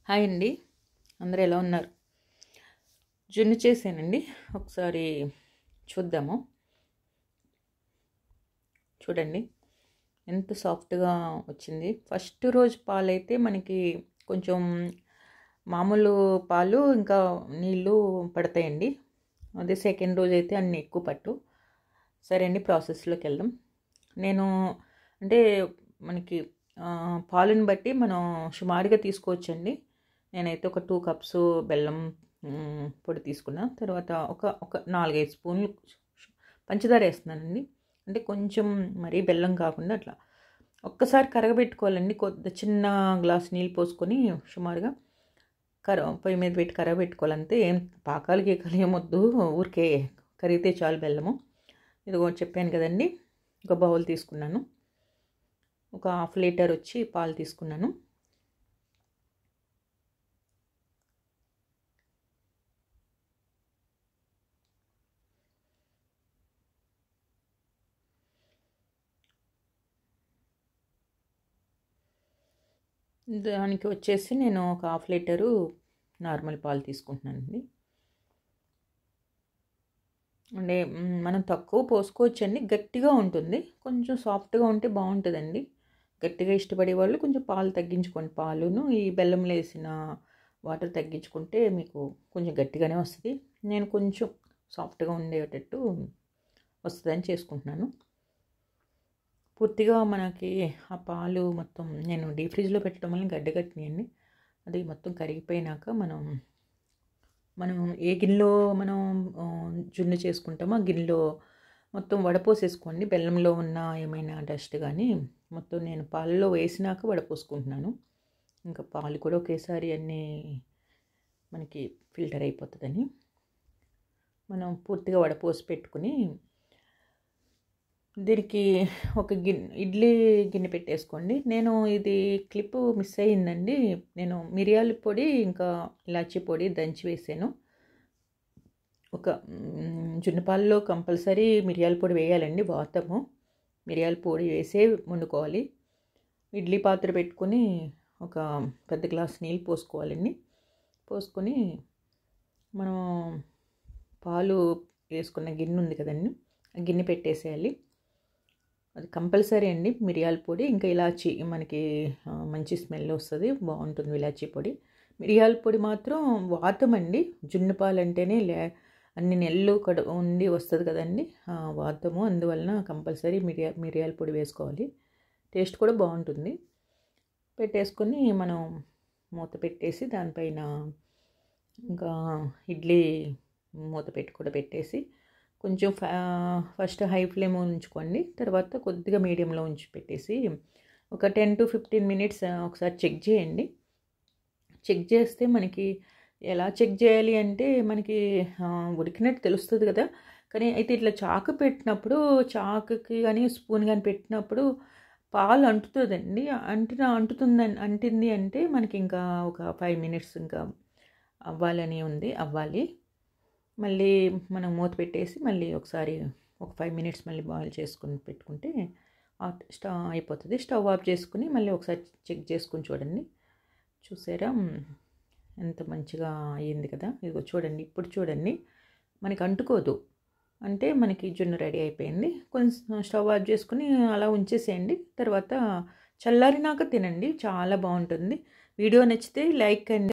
Hi అండి, అందరూ ఎలా ఉన్నారు? జున్ను చేశానండి. ఒకసారి చూద్దాము. చూడండి ఎంత సాఫ్ట్గా వచ్చింది. ఫస్ట్ రోజు పాలైతే మనకి కొంచెం మామూలు పాలు ఇంకా నీళ్ళు పడతాయండి. అదే సెకండ్ రోజు అయితే అన్నీ ఎక్కువ పట్టు. సరే అండి, ప్రాసెస్లోకి వెళ్దాం. నేను అంటే మనకి పాలుని బట్టి మనం సుమారుగా తీసుకోవచ్చండి. నేనైతే ఒక 2 కప్స్ బెల్లం పొడి తీసుకున్నా. తర్వాత ఒక 4-5 స్పూన్లు పంచదార వేస్తున్నానండి. అంటే కొంచెం మరీ బెల్లం కాకుండా అట్లా ఒక్కసారి కరగబెట్టుకోవాలండి. కొద్ది చిన్న గ్లాస్ నీళ్ళు పోసుకొని సుమారుగా పొయ్యి మీద పెట్టి కరగబెట్టుకోవాలి. అంతే, ఏం పాకాలు గీకాలు ఏమొద్దు, ఊరికే కరిగితే చాలు బెల్లము. ఇదిగో చెప్పాను కదండి. ఒక బౌల్ తీసుకున్నాను. ఒక 1/2 లీటర్ వచ్చి పాలు తీసుకున్నాను. దానికి వచ్చేసి నేను ఒక 1/2 లీటరు నార్మల్ పాలు తీసుకుంటున్నానండి. అంటే మనం తక్కువ పోసుకోవచ్చండి. గట్టిగా ఉంటుంది, కొంచెం సాఫ్ట్గా ఉంటే బాగుంటుందండి. గట్టిగా ఇష్టపడే వాళ్ళు కొంచెం పాలు తగ్గించుకోండి. పాలును ఈ బెల్లంలో వేసిన వాటర్ తగ్గించుకుంటే మీకు కొంచెం గట్టిగానే వస్తుంది. నేను కొంచెం సాఫ్ట్గా ఉండేటట్టు వస్తుందని చేసుకుంటున్నాను. పూర్తిగా మనకి ఆ పాలు మొత్తం నేను డీప్ ఫ్రిడ్జ్లో పెట్టడం వల్ల గడ్డగట్టినాయండి. అది మొత్తం కరిగిపోయినాక మనం ఏ గిన్నెలో మనం జున్ను చేసుకుంటామో ఆ గిన్నెలో మొత్తం వడపోసేసుకోండి. బెల్లంలో ఉన్న ఏమైనా డస్ట్ కానీ మొత్తం నేను పాలలో వేసినాక వడపోసుకుంటున్నాను. ఇంకా పాలు కూడా ఒకేసారి అన్నీ మనకి ఫిల్టర్ అయిపోతుందని మనం పూర్తిగా వడపోసి పెట్టుకుని దీనికి ఒక ఇడ్లీ గిన్నె పెట్టేసుకోండి. నేను ఇది క్లిప్ మిస్ అయ్యిందండి. నేను మిరియాల పొడి ఇంకా ఇలాచీ పొడి దంచి వేసాను. ఒక జున్నుపాలలో కంపల్సరీ మిరియాల పొడి వేయాలండి. వాతము మిరియాల పొడి వేసే వండుకోవాలి. ఇడ్లీ పాత్ర పెట్టుకొని ఒక పెద్ద గ్లాస్ నీళ్ళు పోసుకోవాలండి. పోసుకొని మనం పాలు వేసుకున్న గిన్నె ఉంది కదండి, ఆ గిన్నె పెట్టేసేయాలి. అది కంపల్సరీ అండి. మిరియాల పొడి ఇంకా ఇలాచీ మనకి మంచి స్మెల్ వస్తుంది, బాగుంటుంది ఇలాచీ పొడి. మిరియాల పొడి మాత్రం వాతం అండి. జున్ను పాలు అంటేనే అన్ని నెలలు ఉండి వస్తుంది కదండి వాతము. అందువలన కంపల్సరీ మిరియాల పొడి వేసుకోవాలి. టేస్ట్ కూడా బాగుంటుంది. పెట్టేసుకొని మనం మూత పెట్టేసి దానిపైన ఇంకా ఇడ్లీ మూత పెట్టి కూడా పెట్టేసి కొంచెం ఫస్ట్ హై ఫ్లేమ్ ఉంచుకోండి. తర్వాత కొద్దిగా మీడియంలో ఉంచి పెట్టేసి ఒక 10 to 15 minutes ఒకసారి చెక్ చేయండి. చెక్ చేస్తే మనకి ఎలా చెక్ చేయాలి అంటే మనకి ఉడికినట్టు తెలుస్తుంది కదా. కానీ అయితే ఇట్లా చాకు పెట్టినప్పుడు, చాకుకి కానీ స్పూన్ కానీ పెట్టినప్పుడు పాలు అంటుతుందండి. అంటింది అంటే మనకి ఇంకా ఒక 5 minutes ఇంకా అవ్వాలి. మళ్ళీ మనం మూత పెట్టేసి మళ్ళీ ఒకసారి ఒక 5 minutes మళ్ళీ బాయిల్ చేసుకుని పెట్టుకుంటే స్టవ్ అయిపోతుంది. స్టవ్ ఆఫ్ చేసుకుని మళ్ళీ ఒకసారి చెక్ చేసుకుని చూడండి. చూసారా ఎంత మంచిగా అయ్యింది కదా. ఇదిగో చూడండి, ఇప్పుడు చూడండి మనకి అంటుకోదు. అంటే మనకి జున్ను రెడీ అయిపోయింది. కొంచెం స్టవ్ ఆఫ్ చేసుకుని అలా ఉంచేసేయండి. తర్వాత చల్లారినాక తినండి, చాలా బాగుంటుంది. వీడియో నచ్చితే లైక్ అండి.